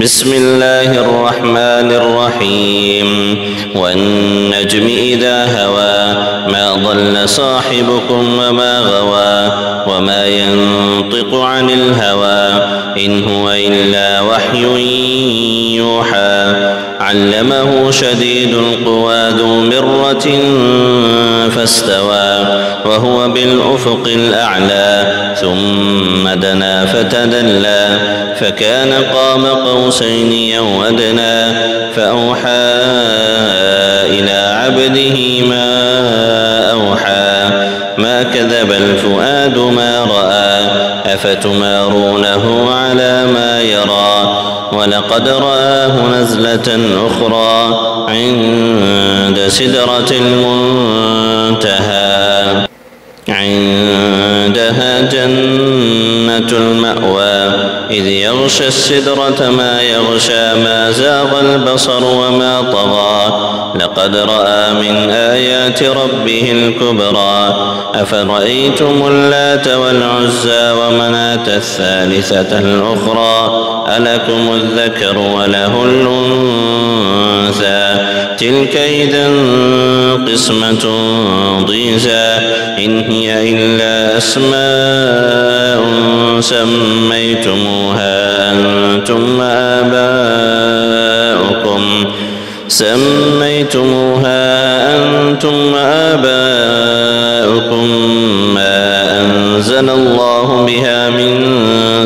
بسم الله الرحمن الرحيم والنجم إذا هوى ما ضل صاحبكم وما غوى وما ينطق عن الهوى إن هو إلا وحي يوحى علمه شديد القوى ذو مرة فاستوى وهو بالأفق الأعلى ثم دنا فتدلى فكان قاب قوسين أو أدنى فأوحى إلى عبده ما أوحى ما كذب الفؤاد ما رأى أفتمارونه على ما يرى ولقد رآه نزلة أخرى عند سدرة المنتهى عندها جنة المأوى إذ يغشى السدرة ما يغشى ما زاغ البصر وما طغى لقد رأى من آيات ربه الكبرى أفرأيتم اللات والعزى ومناة الثالثة الأخرى ألكم الذكر وله الأنثى تلك إذا قسمة ضيزى إن هي إلا أسماء سميتموها أنتم وآباؤكم ما أنزل الله بها من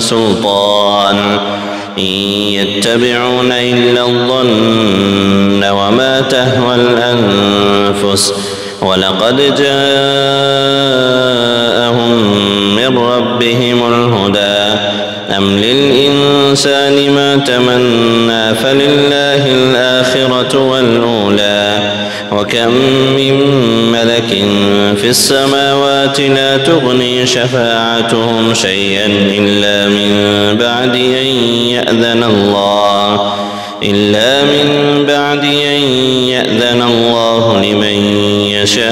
سلطان إن يتبعون إلا الظن وما تهوى الأنفس ولقد جاءهم من ربهم الهدى أم للإنسان ما تمنى فلله الآخرة والأولى وكم من ملك في السماوات لا تغني شفاعتهم شيئا إلا من بعد أن يأذن الله لمن يشاء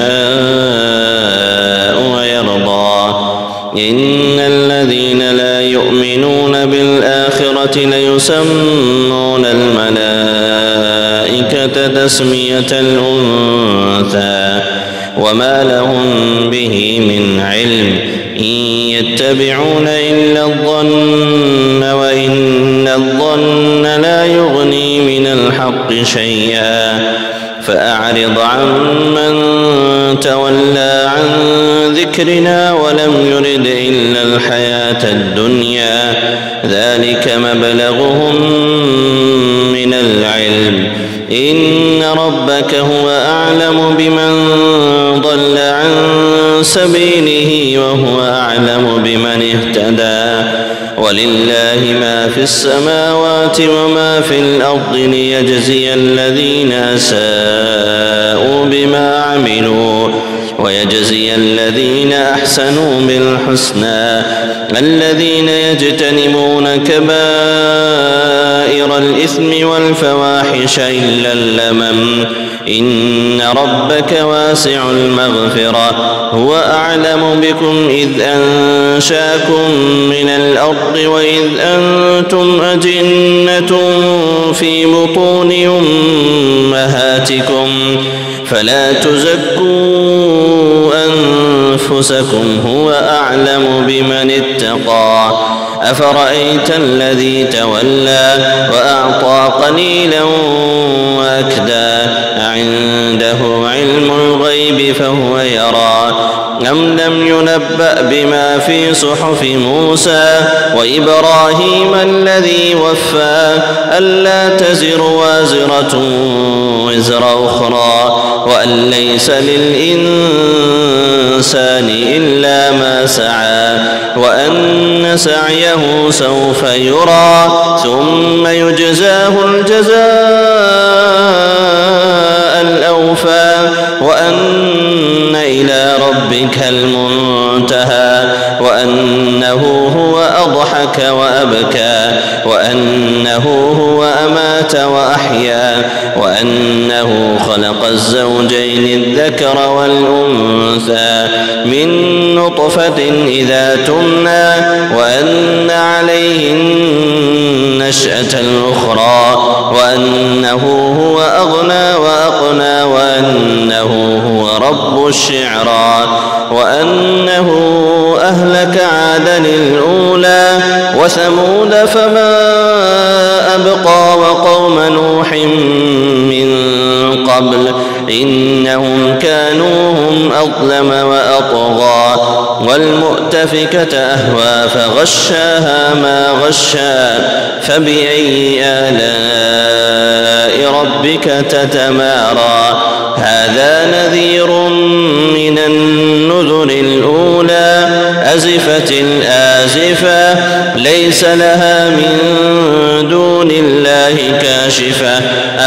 ويرضى إن الذين لا يؤمنون بالآخرة ليسمون الملائكة تسمية الأنثى وما لهم به من علم إن يتبعون إلا الظن وإن الظن لا يغني من الحق شيئا فأعرض عمن تولى عن ذكرنا ولم يرد إلا الحياة الدنيا ذلك مبلغهم من العلم إن ربك هو أعلم بمن ضل عن سبيله وهو أعلم بمن اهتدى ولله ما في السماوات وما في الأرض ليجزي الذين أساءوا بما عملوا ويجزي الذين أحسنوا بالحسنى الذين يجتنبون كبائر الإثم والفواحش إلا اللمم إن ربك واسع المغفرة هو أعلم بكم إذ أنشاكم من الأرض وإذ أنتم أجنة في بطون أمهاتكم فلا تزكوا أنفسكم هو أعلم بمن اتقى أفرأيت الذي تولى وأعطى قليلا وأكدى أعنده علم الغيب فهو يرى أم لم ينبأ بما في صحف موسى وإبراهيم الذي وفى ألا تزر وازرة وزر أخرى وأن ليس للإنسان إلا ما سعى وأن سعيه سوف يرى ثم يجزاه الجزاء الأوفى وأن إلى ربك المنتهى وأنه هو أضحك وأبكى وأنه هو أمات وأحيا وأنه خلق الزوجين الذكر والأنثى من نطفة إذا تمنى وأن عليه النشأة الأخرى وأنه هو أغنى وأقنى وأنه هو رب الشعرى وأنه أهلك عادا الأولى وثمود فما أبقى وقوم نوح من قبل إنهم كانوا هم أظلم وأطغى والمؤتفكة أهوى فغشاها ما غشى فبأي آلاء ربك تتمارى هذا نذير من النذر الأولى أزفت الآزفة ليس لها من دون الله كاشفة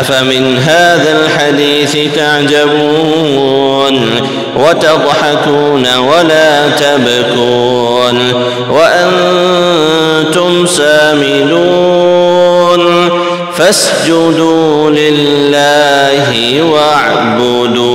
أفمن هذا الحديث تعجبون وتضحكون ولا تبكون وأنتم سامدون فاسجدوا لله واعبدوا